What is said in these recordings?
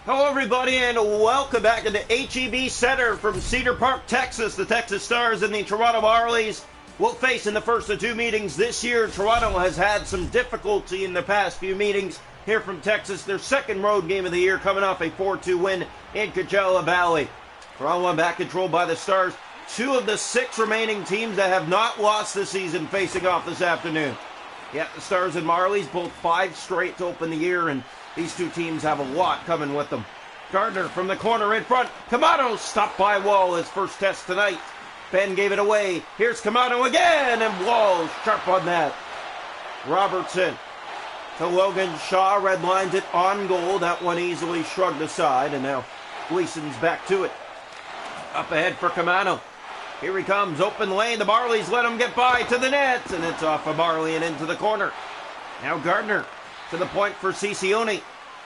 Hello, everybody, and welcome back into HEB Center from Cedar Park, Texas. The Texas Stars and the Toronto Marlies will face in the first of two meetings this year. Toronto has had some difficulty in the past few meetings here from Texas. Their second road game of the year, coming off a 4-2 win in Coachella Valley. Toronto won back control by the Stars. Two of the six remaining teams that have not lost this season facing off this afternoon. Yeah, the Stars and Marlies, both 5 straight to open the year, and these two teams have a lot coming with them. Gardner from the corner in front. Camano stopped by Wall, his first test tonight. Ben gave it away. Here's Camano again, and Wall sharp on that. Robertson to Logan Shaw, red lines it on goal. That one easily shrugged aside, and now Gleason's back to it. Up ahead for Camano. Here he comes, open lane. The Marlies let him get by to the net, and it's off of Marley and into the corner. Now Gardner to the point for Ciccione.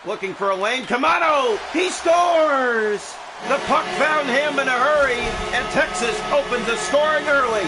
Looking for a lane. Camano! He scores! The puck found him in a hurry, and Texas opens the scoring early.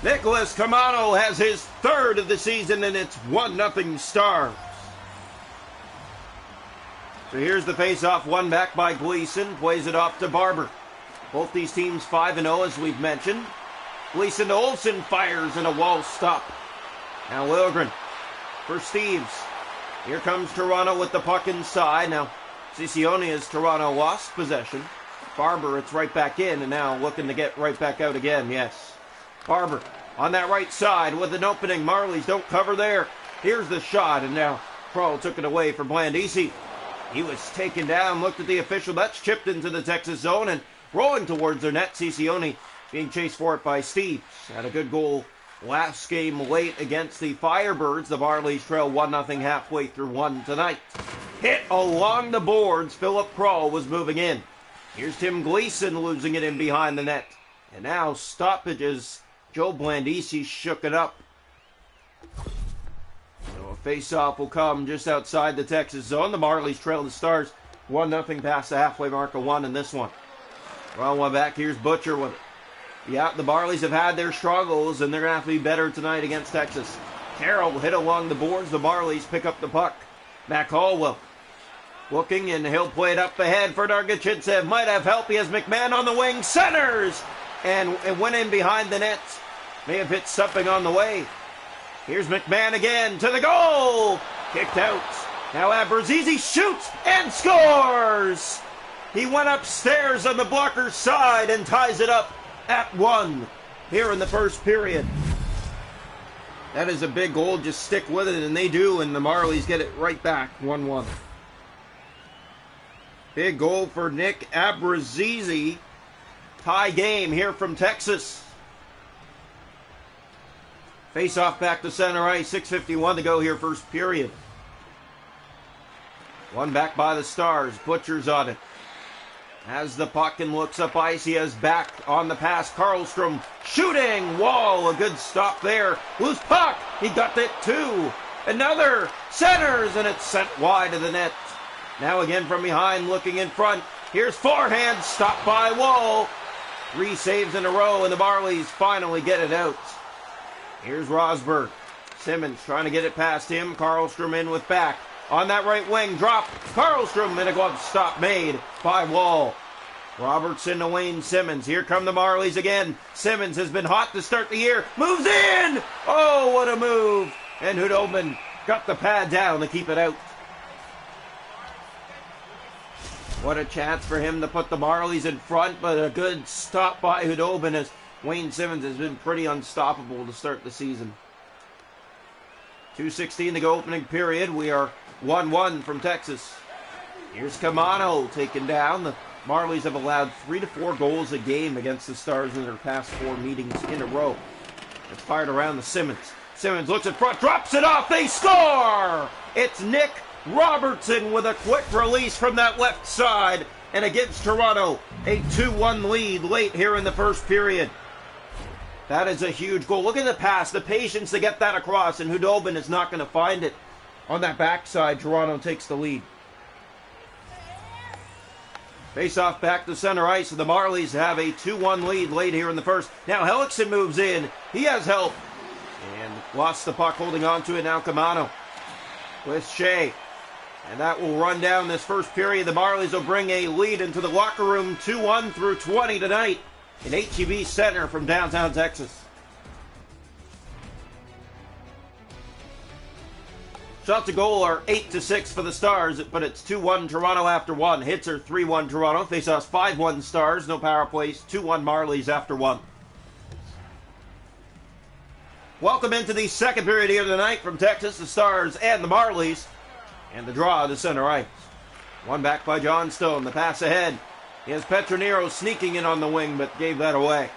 Nicholas Camano has his third of the season, and it's 1-0 Stars. So here's the face-off, one back by Gleason, plays it off to Barber. Both these teams 5-0, as we've mentioned. Gleason to Olsen, fires and a Wall stop. Now Lilgren for Steves. Here comes Toronto with the puck inside. Now Ciccione as Toronto lost possession. Barber, it's right back in, and now looking to get right back out again, yes. Barber on that right side with an opening. Marlies don't cover there. Here's the shot, and now Kroll took it away for Blandisi. He was taken down, looked at the official. That's chipped into the Texas zone and rolling towards their net. Ciccione being chased for it by Steves. Had a good goal last game late against the Firebirds. The Marlies trail 1-0 halfway through one tonight. Hit along the boards. Philip Kroll was moving in. Here's Tim Gleason losing it in behind the net. And now stoppages. Joe Blandisi shook it up. So a face-off will come just outside the Texas zone. The Marlies trail the Stars 1-0 past the halfway mark of one in this one. Well, one back. Here's Butcher with it. Yeah, the Marlies have had their struggles, and they're going to have to be better tonight against Texas. Carroll hit along the boards. The Marlies pick up the puck. Mac Hallwell looking, and he'll play it up ahead for Dargachidze. Might have help. He has McMahon on the wing. Centers! And it went in behind the net. May have hit something on the way. Here's McMahon again to the goal. Kicked out. Now Abrazizi shoots and scores! He went upstairs on the blocker's side and ties it up at 1 here in the first period. That is a big goal. Just stick with it, and they do, and the Marlies get it right back, 1-1. Big goal for Nick Abrazizi. Tie game here from Texas. Face-off back to center ice, 6:51 to go here, first period. One back by the Stars. Butcher's on it. Has the puck and looks up ice. He has back on the pass. Karlstrom shooting. Wall, a good stop there. Loose puck. He got it too. Another centers, and it's sent wide of the net. Now again from behind, looking in front. Here's forehand. Stopped by Wall. 3 saves in a row, and the Marlies finally get it out. Here's Rosberg. Simmons trying to get it past him. Karlstrom in with back. On that right wing, drop. Karlstrom, and a glove stop made by Wall. Robertson to Wayne Simmons. Here come the Marlies again. Simmons has been hot to start the year. Moves in! Oh, what a move! And Hudobin got the pad down to keep it out. What a chance for him to put the Marlies in front, but a good stop by Hudobin, as Wayne Simmons has been pretty unstoppable to start the season. 2:16 to go opening period. We are 1-1 from Texas. Here's Camano taken down. The Marlies have allowed 3 to 4 goals a game against the Stars in their past 4 meetings in a row. It's fired around to Simmons. Simmons looks in front, drops it off. They score! It's Nick Robertson with a quick release from that left side, and it gives Toronto a 2-1 lead late here in the first period. That is a huge goal. Look at the pass, the patience to get that across, and Hudobin is not going to find it. On that backside, Toronto takes the lead. Face-off back to center ice, and the Marlies have a 2-1 lead late here in the first. Now Hellickson moves in. He has help. And lost the puck, holding on to it now. Camano with Shea. And that will run down this first period. The Marlies will bring a lead into the locker room 2-1 through 20 tonight in HEB Center from downtown Texas. Shots to goal are 8-6 for the Stars, but it's 2-1 Toronto after one. Hits are 3-1 Toronto. Faceoffs 5-1 Stars. No power plays. 2-1 Marlies after one. Welcome into the second period here tonight from Texas, the Stars and the Marlies. And the draw to center ice. One back by John Stone. The pass ahead. He has Petronero sneaking in on the wing, but gave that away.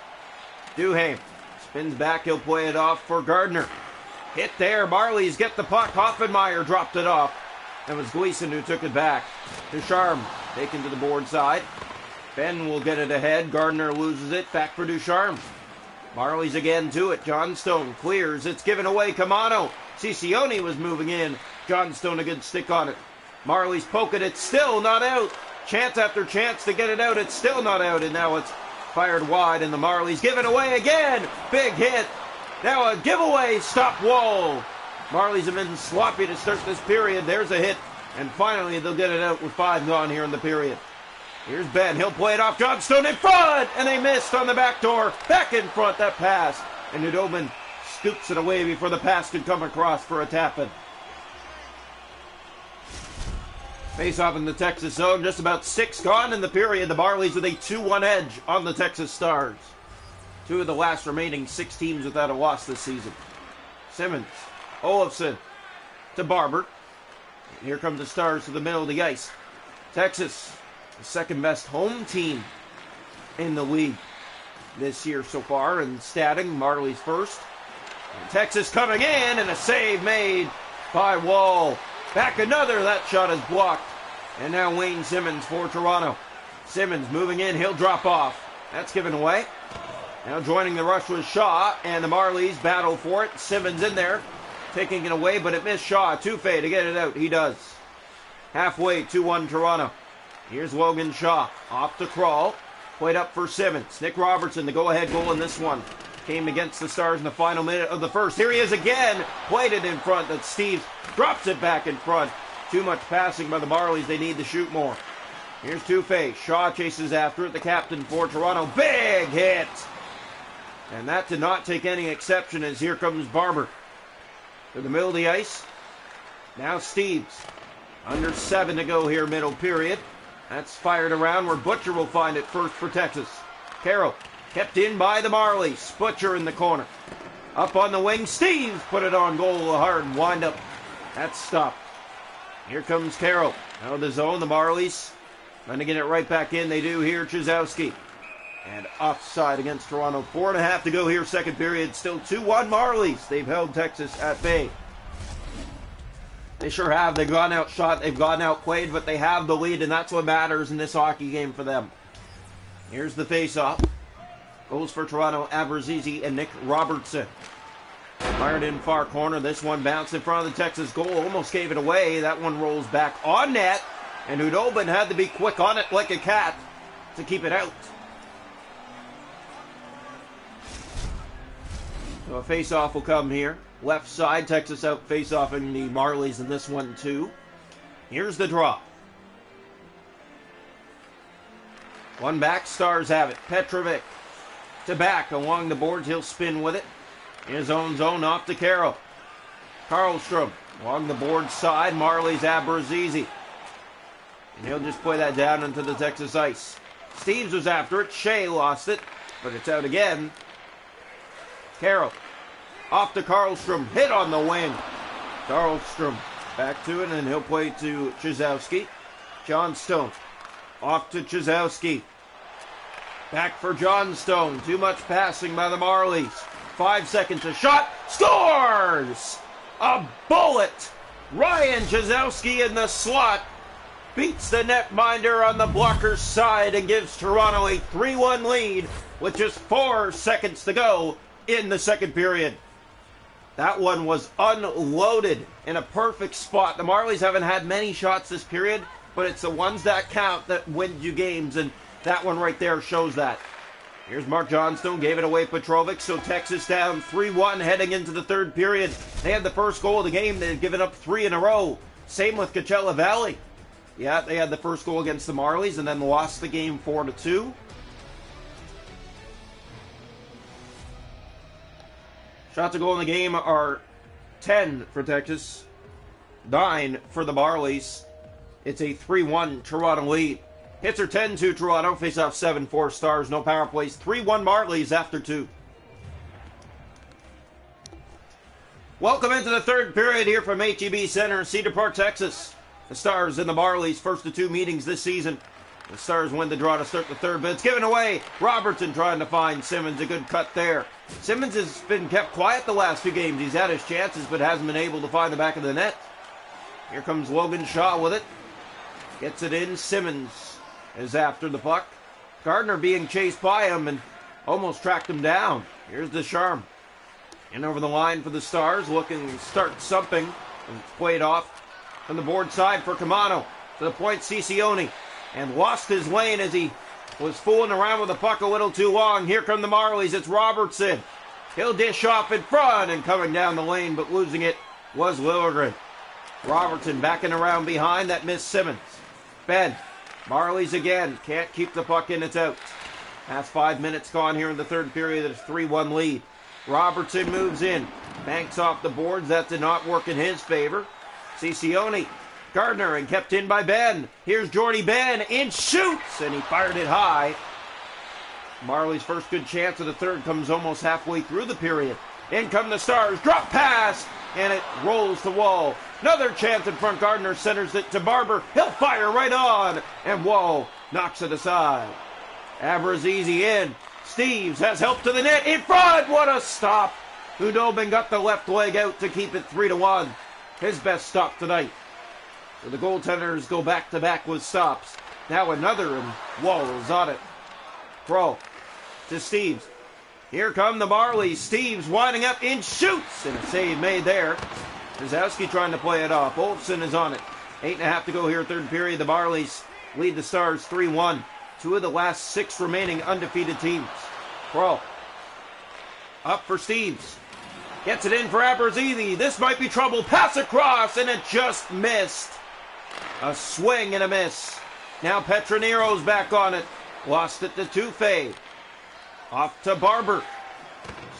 Duhaime spins back. He'll play it off for Gardner. Hit there. Marlies get the puck. Hoffenmeyer dropped it off. It was Gleason who took it back. Ducharme taken to the board side. Ben will get it ahead. Gardner loses it. Back for Ducharme. Marlies again to it. John Stone clears. It's given away. Camano. Ciccione was moving in. John Stone a good stick on it. Marlies poking it. Still not out. Chance after chance to get it out. It's still not out. And now it's fired wide. And the Marlies give it away again. Big hit. Now a giveaway stop wall. Marlies have been sloppy to start this period. There's a hit. And finally they'll get it out with 5 gone here in the period. Here's Ben. He'll play it off. John Stone in front. And they missed on the back door. Back in front, that pass. And Hudobin scoops it away before the pass could come across for a tap-in. Face off in the Texas zone. Just about 6 gone in the period. The Marlies with a 2-1 edge on the Texas Stars. 2 of the last remaining 6 teams without a loss this season. Simmons. Olofsson to Barber. And here comes the Stars to the middle of the ice. Texas, the second best home team in the league this year so far. And statting, Marlies first. And Texas coming in, and a save made by Wall. Back another. That shot is blocked. And now Wayne Simmons for Toronto. Simmons moving in. He'll drop off. That's given away. Now joining the rush was Shaw, and the Marlies battle for it. Simmons in there, taking it away, but it missed Shaw. Tufay to get it out. He does. Halfway, 2-1 Toronto. Here's Logan Shaw. Off the crawl. Played up for Simmons. Nick Robertson, the go-ahead goal in this one. Came against the Stars in the final minute of the first. Here he is again. Played it in front. That Steve drops it back in front. Too much passing by the Marlies. They need to shoot more. Here's Tufay. Shaw chases after it. The captain for Toronto. Big hit. And that did not take any exception as here comes Barber. To the middle of the ice. Now Steves. Under 7 to go here, middle period. That's fired around where Butcher will find it first for Texas. Carroll kept in by the Marlies. Butcher in the corner. Up on the wing. Steves put it on goal hard and wind up. That's stopped. Here comes Carroll. Out of the zone, the Marlies trying to get it right back in. They do here. Chizowski. And offside against Toronto. 4.5 to go here, second period. Still 2-1 Marlies. They've held Texas at bay. They sure have. They've gone outshot. They've gone outplayed, but they have the lead, and that's what matters in this hockey game for them. Here's the face-off. Goals for Toronto, Aberzizi and Nick Robertson. Fired in far corner. This one bounced in front of the Texas goal. Almost gave it away. That one rolls back on net, and Hudobin had to be quick on it like a cat to keep it out. So a face-off will come here. Left side, Texas out face-offing the Marlies in this one too. Here's the draw. One back, Stars have it. Petrovic to back along the boards. He'll spin with it. In his own zone, off to Carroll. Karlstrom along the board side. Marlies Aberzizi. And he'll just play that down into the Texas ice. Steves was after it. Shea lost it, but it's out again. Carroll. Off to Karlstrom. Hit on the wing. Karlstrom back to it, and he'll play to Chizowski. John Stone. Off to Chizowski. Back for John Stone. Too much passing by the Marlies. 5 seconds. A shot. Scores! A bullet. Ryan Chizowski in the slot. Beats the netminder on the blocker's side and gives Toronto a 3-1 lead with just 4 seconds to go in the second period. That one was unloaded in a perfect spot. The Marlies haven't had many shots this period, but it's the ones that count that win you games, and that one right there shows that. Here's Mark Johnstone, gave it away Petrovic, so Texas down 3-1 heading into the third period. They had the first goal of the game. They've given up 3 in a row. Same with Coachella Valley. Yeah, they had the first goal against the Marlies and then lost the game 4-2. Shots to goal in the game are 10 for Texas, 9 for the Marlies. It's a 3-1 Toronto lead. Hits are 10-2 Toronto, face-off 7-4 Stars, no power plays, 3-1 Marlies after 2. Welcome into the third period here from HEB Center, Cedar Park, Texas. The Stars and the Marlies, first of 2 meetings this season. The Stars win the draw to start the third, but it's given away. Robertson trying to find Simmons, a good cut there. Simmons has been kept quiet the last 2 games. He's had his chances, but hasn't been able to find the back of the net. Here comes Logan Shaw with it. Gets it in, Simmons is after the puck. Gardner being chased by him and almost tracked him down. Here's Deschamps. In over the line for the Stars, looking to start something. And it's played off from the board side for Camano. To the point, Ciccione. And lost his lane as he was fooling around with the puck a little too long. Here come the Marlies. It's Robertson. He'll dish off in front and coming down the lane, but losing it was Lilligren. Robertson backing around behind. That missed Simmons. Ben. Marlies again. Can't keep the puck in. It's out. Past 5 minutes gone here in the third period. It's 3-1 lead. Robertson moves in. Banks off the boards. That did not work in his favor. Ciccione. Gardner and kept in by Ben. Here's Jordy Ben. In shoots. And he fired it high. Marley's first good chance of the third comes almost halfway through the period. In come the Stars. Drop pass. And it rolls to Wall. Another chance in front. Gardner centers it to Barber. He'll fire right on. And Wall knocks it aside. Abrazizi in. Steves has help to the net. In front. What a stop. Hudobin got the left leg out to keep it 3-1. His best stop tonight. So the goaltenders go back-to-back with stops. Now another, and Wall is on it. Throw to Steves. Here come the Marlies. Steves winding up in shoots. And a save made there. Brzezowski trying to play it off. Olofsson is on it. 8.5 to go here, third period. The Marlies lead the Stars 3-1. 2 of the last 6 remaining undefeated teams. Throw. Up for Steves. Gets it in for Abrazizi. This might be trouble. Pass across, and it just missed. A swing and a miss. Now Petroniro's back on it. Lost it to Tufay. Off to Barber.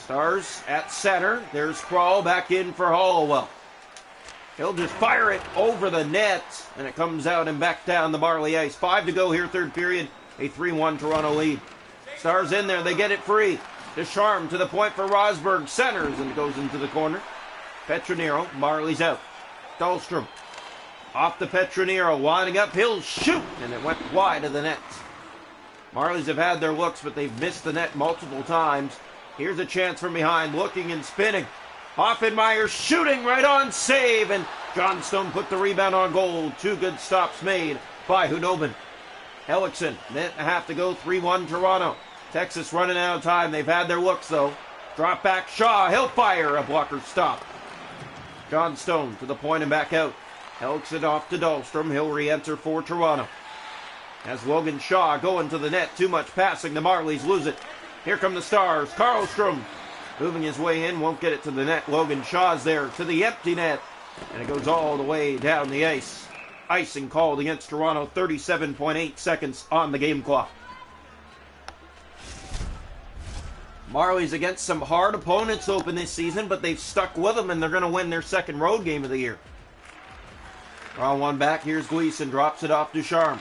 Stars at center. There's Kroll back in for Hollowell. He'll just fire it over the net, and it comes out and back down the Marley ice. 5 to go here, third period. A 3-1 Toronto lead. Stars in there. They get it free. Deschamps to the point for Rosberg. Centers, and it goes into the corner. Petroniro. Marley's out. Dahlstrom. Off to Petroniro, winding up, he'll shoot, and it went wide of the net. Marlies have had their looks, but they've missed the net multiple times. Here's a chance from behind, looking and spinning. Hoffenmeyer shooting right on, save, and Johnstone put the rebound on goal. 2 good stops made by Hudobin. Ellickson, minute and a half to go, 3-1 Toronto. Texas running out of time. They've had their looks, though. Drop back, Shaw, he'll fire, a blocker stop. Johnstone to the point and back out. Helks it off to Dahlstrom. He'll re-enter for Toronto. As Logan Shaw going to the net. Too much passing. The Marlies lose it. Here come the Stars. Karlstrom moving his way in. Won't get it to the net. Logan Shaw's there to the empty net. And it goes all the way down the ice. Icing called against Toronto. 37.8 seconds on the game clock. Marlies against some hard opponents open this season, but they've stuck with them, and they're going to win their second road game of the year. Draw one back. Here's Gleason. Drops it off Ducharme.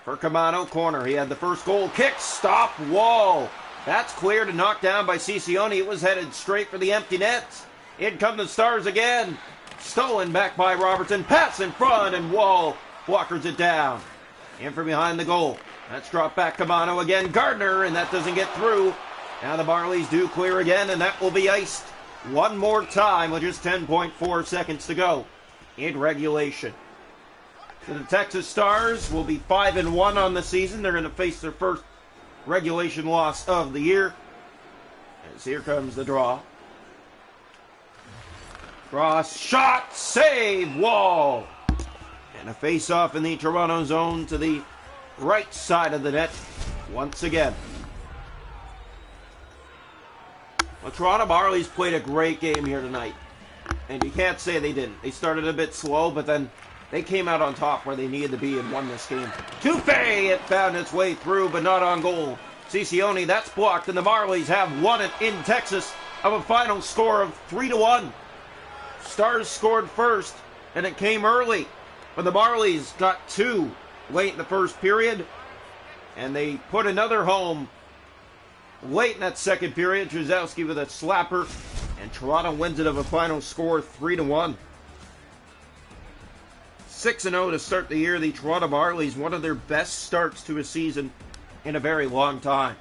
For Camano, corner. He had the first goal. Kick, stop, Wall. That's cleared and knocked down by Ciccione. It was headed straight for the empty nets. In come the Stars again. Stolen back by Robertson. Pass in front, and Wall blockers it down. In from behind the goal. That's dropped back Camano again. Gardner, and that doesn't get through. Now the Marlies do clear again, and that will be iced one more time with just 10.4 seconds to go in regulation. So the Texas Stars will be 5-1 on the season. They're going to face their first regulation loss of the year. As here comes the draw. Cross, shot, save, Wall. And a face-off in the Toronto zone to the right side of the net once again. Well, Toronto Marlies played a great game here tonight, and you can't say they didn't. They started a bit slow, but then they came out on top where they needed to be and won this game. Touffet, it found its way through, but not on goal. Ciccione, that's blocked, and the Marlies have won it in Texas of a final score of 3-1. Stars scored first, and it came early. But the Marlies got two late in the first period, and they put another home late in that second period. Trzowski with a slapper, and Toronto wins it of a final score 3-1. 6-0 to start the year. The Toronto Marlies, one of their best starts to a season in a very long time.